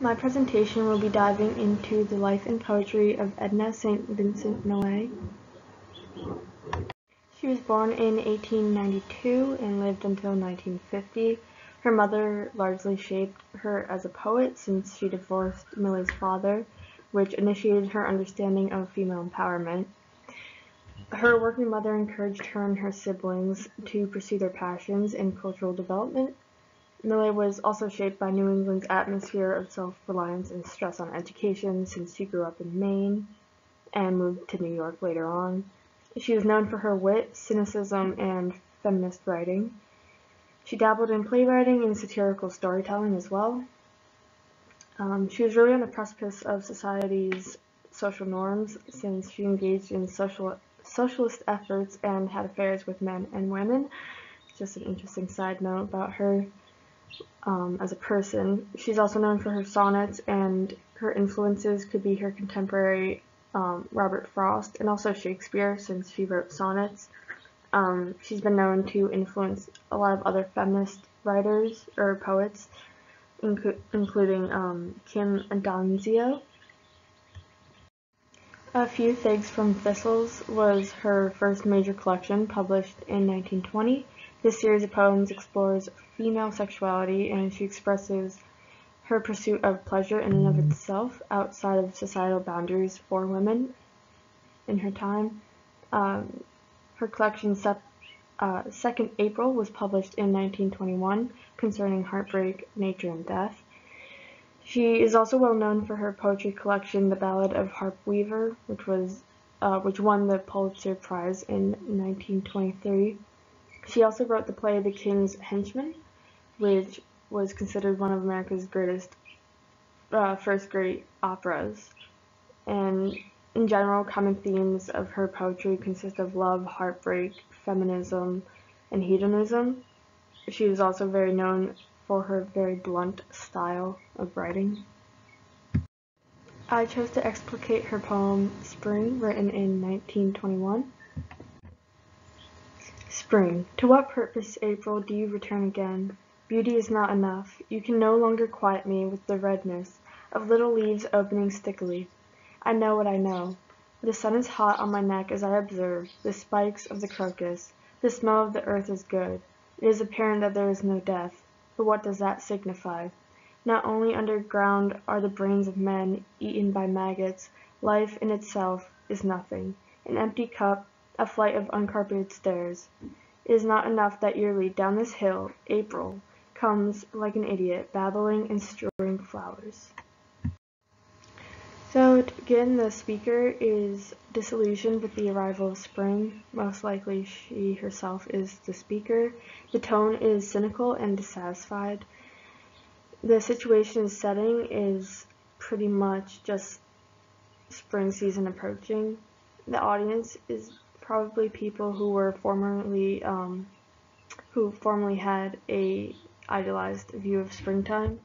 My presentation will be diving into the life and poetry of Edna St. Vincent Millay. She was born in 1892 and lived until 1950. Her mother largely shaped her as a poet since she divorced Millay's father, which initiated her understanding of female empowerment. Her working mother encouraged her and her siblings to pursue their passions in cultural development. Millay was also shaped by New England's atmosphere of self-reliance and stress on education since she grew up in Maine and moved to New York later on. She was known for her wit, cynicism, and feminist writing. She dabbled in playwriting and satirical storytelling as well. She was really on the precipice of society's social norms since she engaged in socialist efforts and had affairs with men and women. Just an interesting side note about her. As a person. She's also known for her sonnets, and her influences could be her contemporary Robert Frost and also Shakespeare since she wrote sonnets. She's been known to influence a lot of other feminist writers or poets, including Kim Adanzio. A Few Figs from Thistles was her first major collection, published in 1920. This series of poems explores female sexuality, and she expresses her pursuit of pleasure in and of itself outside of societal boundaries for women in her time. Her collection, Second April, was published in 1921, concerning heartbreak, nature, and death. She is also well known for her poetry collection, The Ballad of Harp Weaver, which won the Pulitzer Prize in 1923. She also wrote the play The King's Henchman, which was considered one of America's first great operas. And in general, common themes of her poetry consist of love, heartbreak, feminism, and hedonism. She is also very known for her very blunt style of writing. I chose to explicate her poem Spring, written in 1921. Spring, to what purpose, April, do you return again? Beauty is not enough. You can no longer quiet me with the redness of little leaves opening stickily. I know what I know. The sun is hot on my neck as I observe the spikes of the crocus. The smell of the earth is good. It is apparent that there is no death. But what does that signify? Not only underground are the brains of men eaten by maggots, life in itself is nothing, an empty cup, a flight of uncarpeted stairs. It is not enough that yearly down this hill, April comes like an idiot, babbling and strewing flowers. So to begin, the speaker is disillusioned with the arrival of spring. Most likely she herself is the speaker. The tone is cynical and dissatisfied. The situation and setting is pretty much just spring season approaching. The audience is probably people who were formerly had a idealized view of springtime.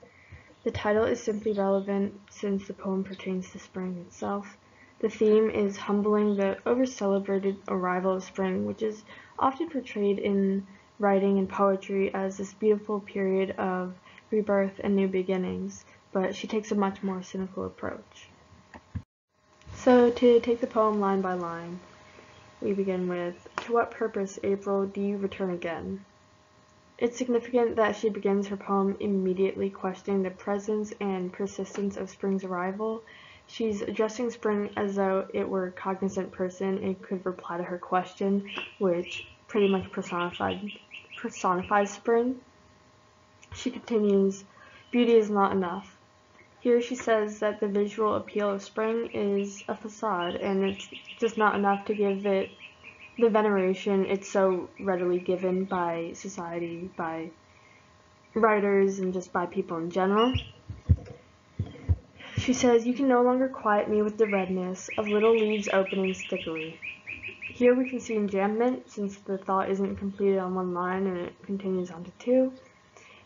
The title is simply relevant since the poem pertains to spring itself. The theme is humbling the over-celebrated arrival of spring, which is often portrayed in writing and poetry as this beautiful period of rebirth and new beginnings, but she takes a much more cynical approach. So to take the poem line by line, we begin with, to what purpose, April, do you return again? It's significant that she begins her poem immediately questioning the presence and persistence of spring's arrival. She's addressing spring as though it were a cognizant person and could reply to her question, which pretty much personifies spring. She continues, beauty is not enough. Here she says that the visual appeal of spring is a facade, and it's just not enough to give it the veneration it's so readily given by society, by writers, and just by people in general. She says, you can no longer quiet me with the redness of little leaves opening stickily. Here we can see enjambment, since the thought isn't completed on one line and it continues on to two.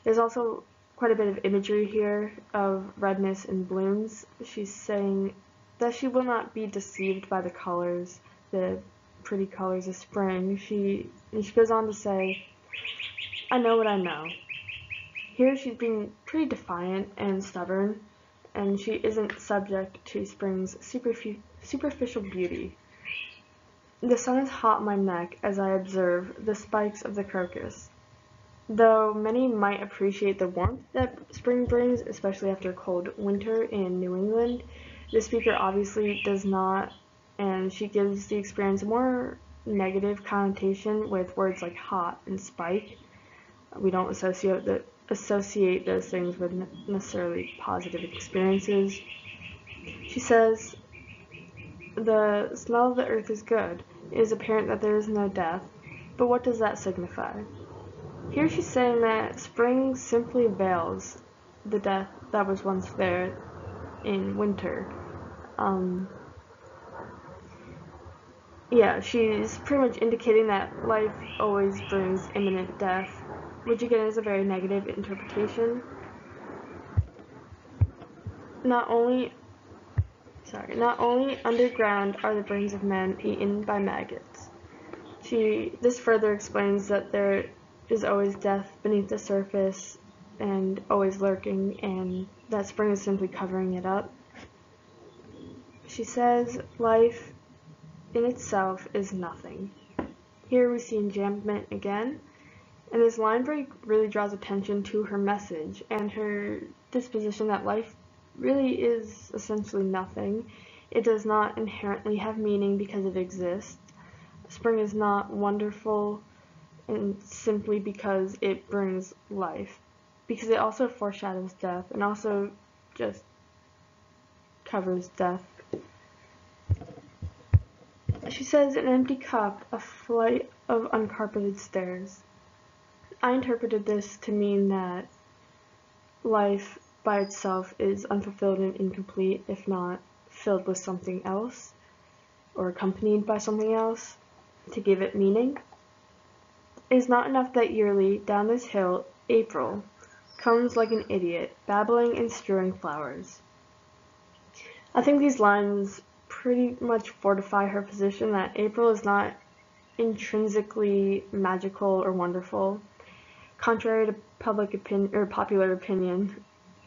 There's also quite a bit of imagery here of redness and blooms. She's saying that she will not be deceived by the colors, the pretty colors of spring. She goes on to say, I know what I know. Here she's being pretty defiant and stubborn, and she isn't subject to spring's superficial beauty. The sun is hot on my neck as I observe the spikes of the crocus. Though many might appreciate the warmth that spring brings, especially after a cold winter in New England, the speaker obviously does not, and she gives the experience a more negative connotation with words like hot and spike. We don't associate those things with necessarily positive experiences. She says, "The smell of the earth is good. It is apparent that there is no death, but what does that signify?" Here she's saying that spring simply veils the death that was once there in winter. She's pretty much indicating that life always brings imminent death, which again is a very negative interpretation. Not only underground are the brains of men eaten by maggots. This further explains that there is always death beneath the surface and always lurking, and that spring is simply covering it up. She says, "Life in itself is nothing." Here we see enjambment again, and this line break really draws attention to her message and her disposition that life really is essentially nothing. It does not inherently have meaning because it exists. Spring is not wonderful and simply because it brings life, because it also foreshadows death and also just covers death. She says, "An empty cup, a flight of uncarpeted stairs." I interpreted this to mean that life by itself is unfulfilled and incomplete if not filled with something else or accompanied by something else to give it meaning. It is not enough that yearly, down this hill, April comes like an idiot, babbling and strewing flowers. I think these lines pretty much fortify her position that April is not intrinsically magical or wonderful. Contrary to popular opinion,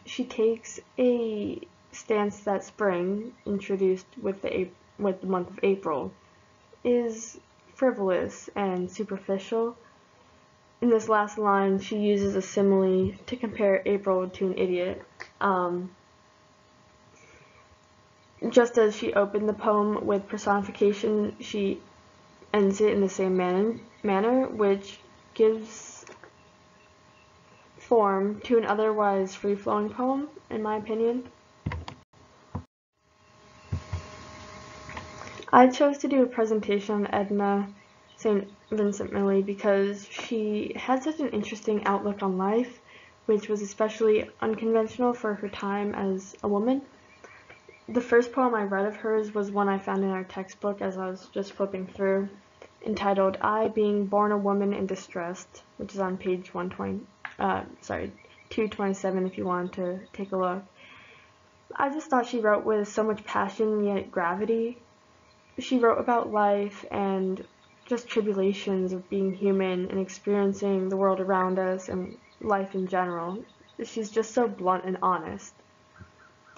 she takes a stance that spring, introduced with the month of April, is frivolous and superficial. In this last line, she uses a simile to compare April to an idiot. Just as she opened the poem with personification, she ends it in the same manner, which gives form to an otherwise free-flowing poem, in my opinion. I chose to do a presentation on Edna St. Vincent Millay because she had such an interesting outlook on life, which was especially unconventional for her time as a woman. The first poem I read of hers was one I found in our textbook as I was just flipping through, entitled "I Being Born a Woman and Distressed," which is on page 227 if you want to take a look. I just thought she wrote with so much passion yet gravity. She wrote about life and just tribulations of being human and experiencing the world around us and life in general. She's just so blunt and honest.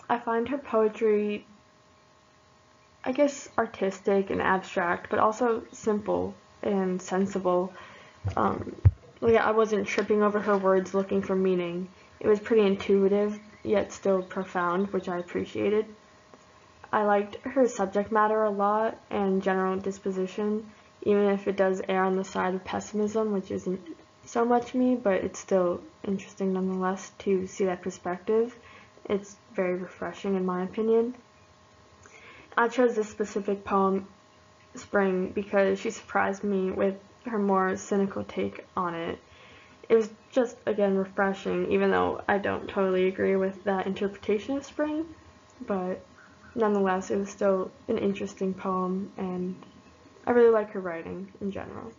I find her poetry, I guess, artistic and abstract, but also simple and sensible. I wasn't tripping over her words looking for meaning. It was pretty intuitive, yet still profound, which I appreciated. I liked her subject matter a lot and general disposition, even if it does err on the side of pessimism, which isn't so much me, but it's still interesting nonetheless to see that perspective. It's very refreshing in my opinion. I chose this specific poem, Spring, because she surprised me with her more cynical take on it. It was just, again, refreshing, even though I don't totally agree with that interpretation of spring, but nonetheless, it was still an interesting poem, and I really like her writing in general.